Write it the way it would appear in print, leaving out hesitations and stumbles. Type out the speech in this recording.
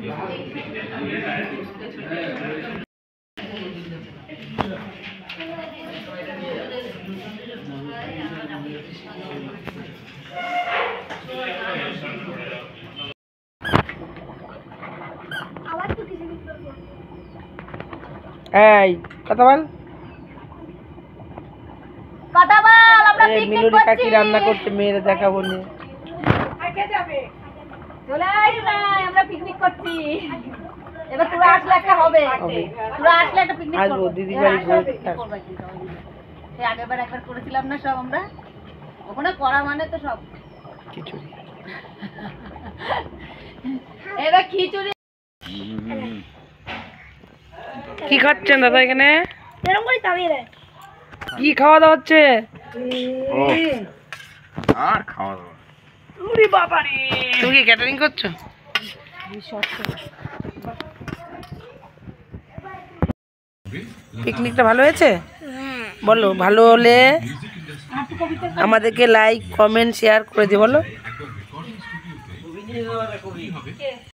এই কথা বল, কথা বল। আমরা পিকনিক করছি। কাকি রান্না করতে মেয়েরা দেখাবো নি। কাকে যাবে? চলে আয় না, আমরা পিকনিক করছি। এবার তোরা আসলে একটা হবে। তোরা আসলে একটা পিকনিক করব। আসবো দিদি বাড়ি ঘুরতে। এই আগেরবার একবার করেছিলাম না সব আমরা। ওখানে করা মানে তো সব খিচুড়ি। এবার খিচুড়ি। কি খাচ্ছেন দাদা এখানে? এরকম করে তামিয়ে দেয়। কি খাওয়া দাওয়া হচ্ছে? আর খাওয়া দাওয়া। ওরে বাবা রে, তুমি কি ক্যাটারিং করছো? পিকনিকটা ভালো হয়েছে? বলো ভালো হলে আমাদেরকে লাইক কমেন্ট শেয়ার করে দিও। বলো।